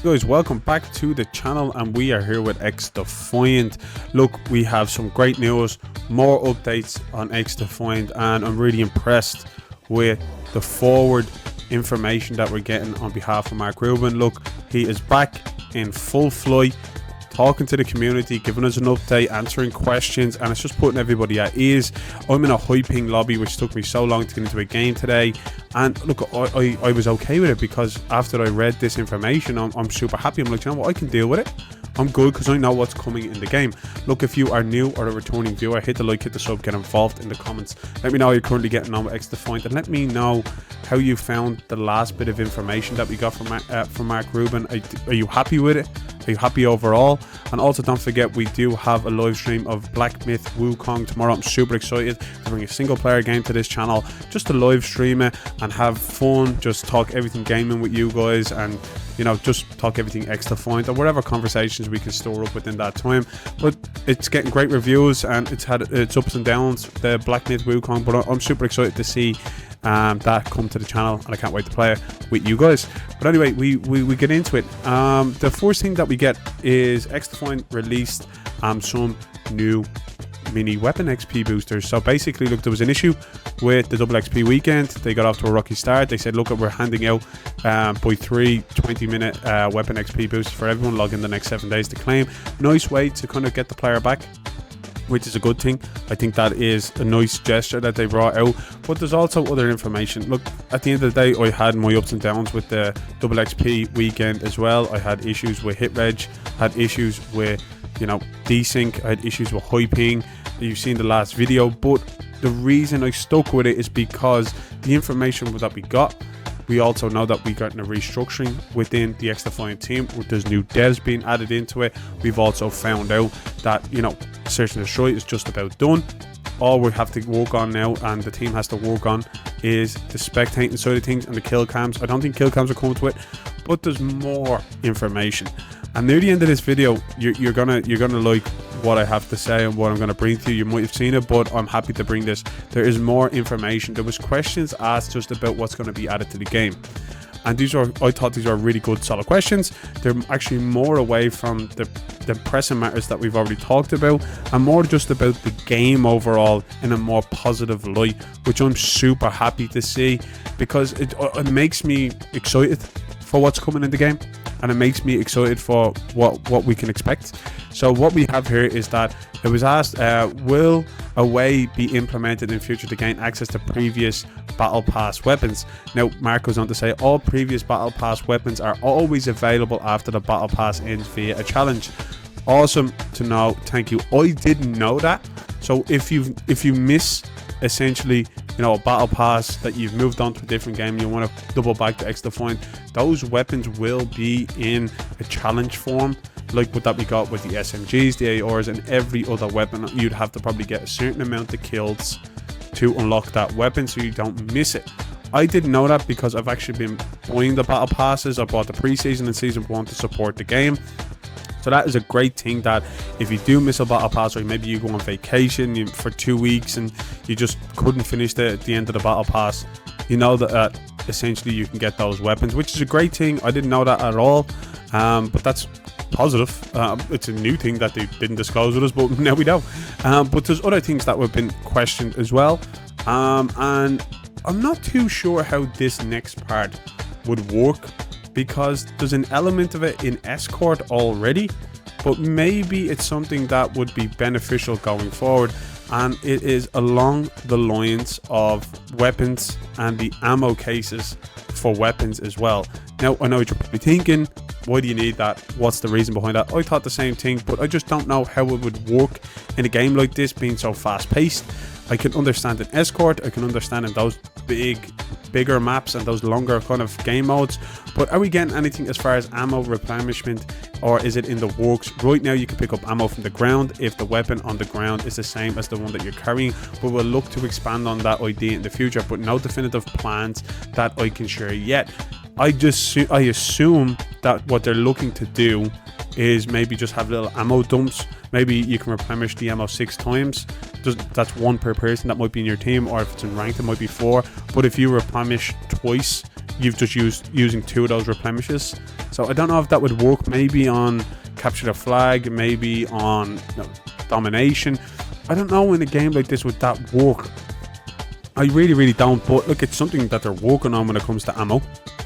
Guys, welcome back to the channel, and we are here with Xdefiant. Look, we have some great news, more updates on Xdefiant, and I'm really impressed with the forward information that we're getting on behalf of Mark Rubin. Look, he is back in full flight, talking to the community, giving us an update, answering questions, and it's just putting everybody at ease. I'm in a high ping lobby, which took me so long to get into a game today, and look, I was okay with it because after I read this information, I'm super happy. I'm like, you know what, I can deal with it. I'm good because I know what's coming in the game. Look, if you are new or a returning viewer, hit the like, hit the sub, get involved in the comments. Let me know how you're currently getting on with Xdefiant, and let me know how you found the last bit of information that we got from Mark Rubin. Are you happy with it? Are you happy overall? And also, don't forget, we do have a live stream of Black Myth Wukong tomorrow. I'm super excited to bring a single player game to this channel, just to live stream it and have fun, just talk everything gaming with you guys, and you know, just talk everything Xdefiant or whatever conversations we can store up within that time. But it's getting great reviews and it's had its ups and downs, the Black Myth Wukong, but I'm super excited to see that come to the channel, and I can't wait to play it with you guys. But anyway, we get into it. The first thing that we get is Xdefiant released some new mini weapon XP boosters. So basically, look, there was an issue with the double XP weekend. They got off to a rocky start. They said, look, we're handing out by 3 20-minute weapon XP boosters for everyone. Log in the next 7 days to claim. Nice way to kind of get the player back, which is a good thing. I think that is a nice gesture that they brought out. But there's also other information. Look, at the end of the day, I had my ups and downs with the double XP weekend as well. I had issues with hit reg, had issues with, you know, desync, I had issues with high ping. You've seen the last video, but the reason I stuck with it is because the information that we got, we also know that we got a restructuring within the Xdefiant team. There's new devs being added into it. We've also found out that, you know, Search and Destroy is just about done. All we have to work on now, and the team has to work on, is the spectating side of things and the kill cams. I don't think kill cams are coming to it, but there's more information. And near the end of this video, you're gonna like what I have to say and what I'm gonna bring to you. You might have seen it, but I'm happy to bring this. There is more information. There was questions asked just about what's going to be added to the game, and I thought these are really good, solid questions. They're actually more away from the pressing matters that we've already talked about, and more just about the game overall in a more positive light, which I'm super happy to see, because it makes me excited for what's coming in the game, and it makes me excited for what we can expect. So what we have here is that it was asked, will a way be implemented in future to gain access to previous battle pass weapons? Now, Mark goes on to say, all previous battle pass weapons are always available after the battle pass ends via a challenge. Awesome to know, thank you. I didn't know that. So if you miss essentially, you know, a battle pass that you've moved on to a different game, you want to double back to Xdefiant, those weapons will be in a challenge form, like what that we got with the SMGs, the ARs, and every other weapon. You'd have to probably get a certain amount of kills to unlock that weapon, so you don't miss it. I didn't know that because I've actually been buying the battle passes. I bought the preseason and season 1 to support the game. So that is a great thing, that if you do miss a battle pass, or maybe you go on vacation for 2 weeks and you just couldn't finish the end of the battle pass, you know that essentially you can get those weapons, which is a great thing. I didn't know that at all, but that's positive. It's a new thing that they didn't disclose with us, but now we know. But there's other things that have been questioned as well, and I'm not too sure how this next part would work, because there's an element of it in Escort already, but maybe it's something that would be beneficial going forward, and it is along the lines of weapons and the ammo cases for weapons as well. Now, I know what you're probably thinking, why do you need that? What's the reason behind that? I thought the same thing, but I just don't know how it would work in a game like this, being so fast paced. I can understand in Escort, I can understand in those bigger maps and those longer kind of game modes, but are we getting anything as far as ammo replenishment, or is it in the works? Right now you can pick up ammo from the ground if the weapon on the ground is the same as the one that you're carrying, but we'll look to expand on that idea in the future, but no definitive plans that I can share yet. I assume that what they're looking to do is maybe just have little ammo dumps. Maybe you can replenish the ammo 6 times. That's 1 per person that might be in your team, or if it's in ranked it might be 4. But if you replenish twice, you've just using 2 of those replenishes. So I don't know if that would work maybe on capture the flag, maybe on domination. I don't know in a game like this would that work. I really don't, but look, it's something that they're working on when it comes to ammo.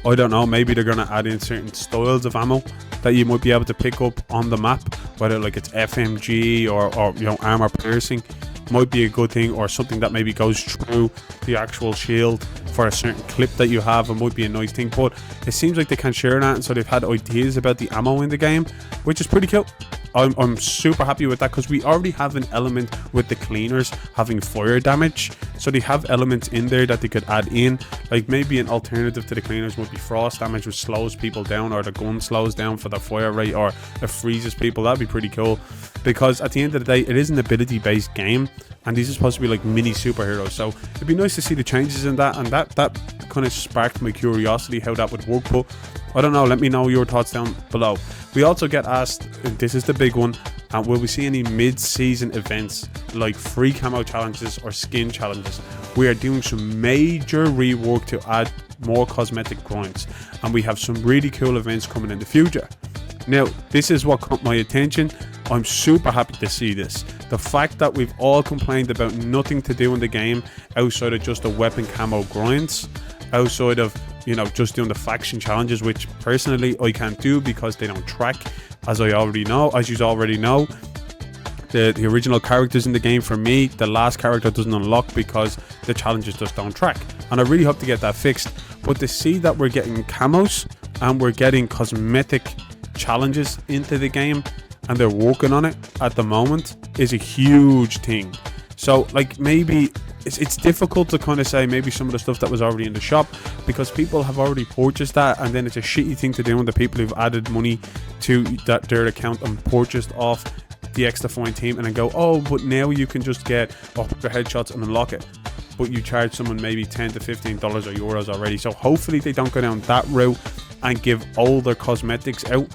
I don't know, maybe they're going to add in certain styles of ammo that you might be able to pick up on the map, whether like it's FMG or armor piercing might be a good thing, or something that maybe goes through the actual shield for a certain clip that you have. It might be a nice thing, but it seems like they can't share that, and so they've had ideas about the ammo in the game, which is pretty cool. I'm super happy with that, because we already have an element with the cleaners having fire damage, so they have elements in there that they could add in. Like maybe an alternative to the cleaners would be frost damage, which slows people down, or the gun slows down for the fire rate, or it freezes people. That'd be pretty cool, because at the end of the day it is an ability based game, and these are supposed to be like mini superheroes, so it'd be nice to see the changes in that, and that kind of sparked my curiosity how that would work. But I don't know, let me know your thoughts down below. We also get asked, and this is the big one, will we see any mid-season events like free camo challenges or skin challenges? We are doing some major rework to add more cosmetic grinds, and we have some really cool events coming in the future. Now, this is what caught my attention. I'm super happy to see this. The fact that we've all complained about nothing to do in the game outside of just the weapon camo grinds, outside of just doing the faction challenges, which personally I can't do because they don't track, as you already know. The original characters in the game, for me, the last character doesn't unlock because the challenges just don't track, and I really hope to get that fixed. But to see that we're getting camos and we're getting cosmetic challenges into the game, and they're working on it at the moment, is a huge thing. So like, maybe it's difficult to kind of say maybe some of the stuff that was already in the shop, because people have already purchased that, and then it's a shitty thing to do on the people who've added money to their account and purchased off the Xdefiant team, and then go, oh, but now you can just get 100 headshots and unlock it, but you charge someone maybe $10 to $15 or euros already. So hopefully they don't go down that route and give all their cosmetics out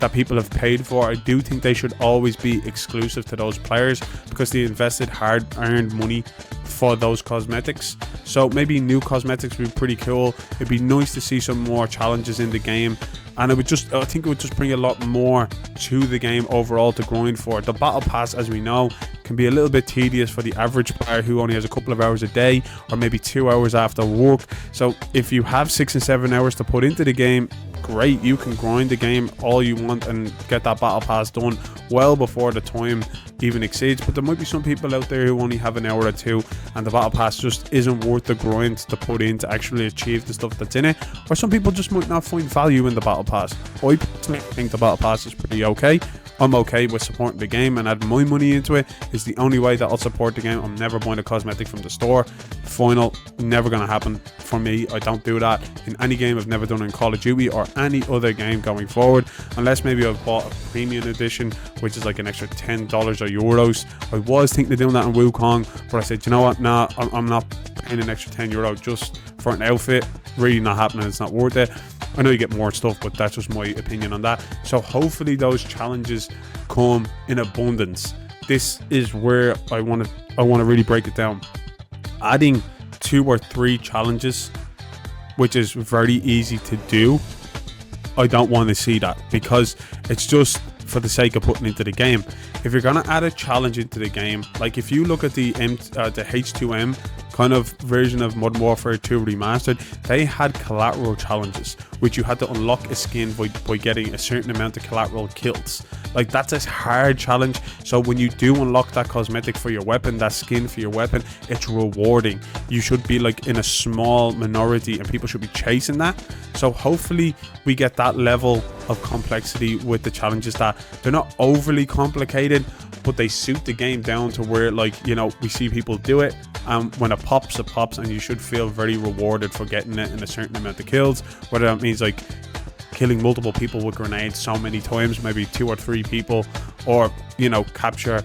that people have paid for. I do think they should always be exclusive to those players, because they invested hard-earned money for those cosmetics. So maybe new cosmetics would be pretty cool. It'd be nice to see some more challenges in the game, and I think it would just bring a lot more to the game overall to grind for. The battle pass, as we know, can be a little bit tedious for the average player who only has a couple of hours a day, or maybe 2 hours after work. So if you have 6 and 7 hours to put into the game, great, you can grind the game all you want and get that battle pass done well before the time even exceeds. But there might be some people out there who only have an hour or two, and the battle pass just isn't worth the grind to put in to actually achieve the stuff that's in it. Or some people just might not find value in the battle pass. I personally think the battle pass is pretty okay. I'm okay with supporting the game, and adding my money into it is the only way that I'll support the game. I'm never buying a cosmetic from the store. Final, never gonna happen for me. I don't do that in any game. I've never done it in Call of Duty or any other game going forward, unless maybe I've bought a premium edition, which is like an extra $10 or euros. I was thinking of doing that in Wukong, but I said, you know what, nah, I'm not paying an extra €10 just for an outfit. Really not happening. It's not worth it. I know you get more stuff, but that's just my opinion on that. So hopefully those challenges come in abundance. This is where I want to really break it down. Adding 2 or 3 challenges, which is very easy to do, I don't want to see that, because it's just for the sake of putting into the game. If you're gonna add a challenge into the game, like if you look at the H2M kind of version of Modern Warfare 2 Remastered, they had collateral challenges, which you had to unlock a skin by getting a certain amount of collateral kills. Like, that's a hard challenge. So when you do unlock that cosmetic for your weapon, that skin for your weapon, it's rewarding. You should be like in a small minority, and people should be chasing that. So hopefully we get that level of complexity with the challenges, that they're not overly complicated, but they suit the game down to where, like, you know, we see people do it, and when it pops, and you should feel very rewarded for getting it in a certain amount of kills, whether that means like killing multiple people with grenades so many times, maybe 2 or 3 people, or, you know, capture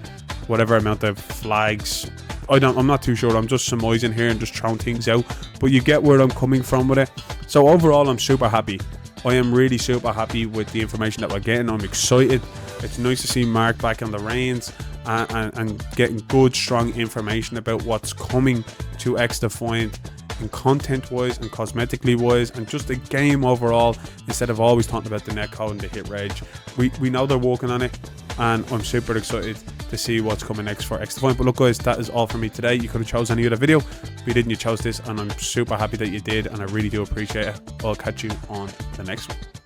whatever amount of flags. I'm not too sure. I'm just surmising here and just throwing things out, but you get where I'm coming from with it. So overall, I'm super happy. I am really super happy with the information that we're getting. I'm excited. It's nice to see Mark back on the reins and getting good, strong information about what's coming to Xdefiant and content wise and cosmetically wise and just the game overall, instead of always talking about the netcode and the hit rage. We know they're working on it, and I'm super excited to see what's coming next for Xdefiant. But look guys, that is all for me today. You could have chose any other video, but you didn't, you chose this, and I'm super happy that you did, and I really do appreciate it. I'll catch you on the next one.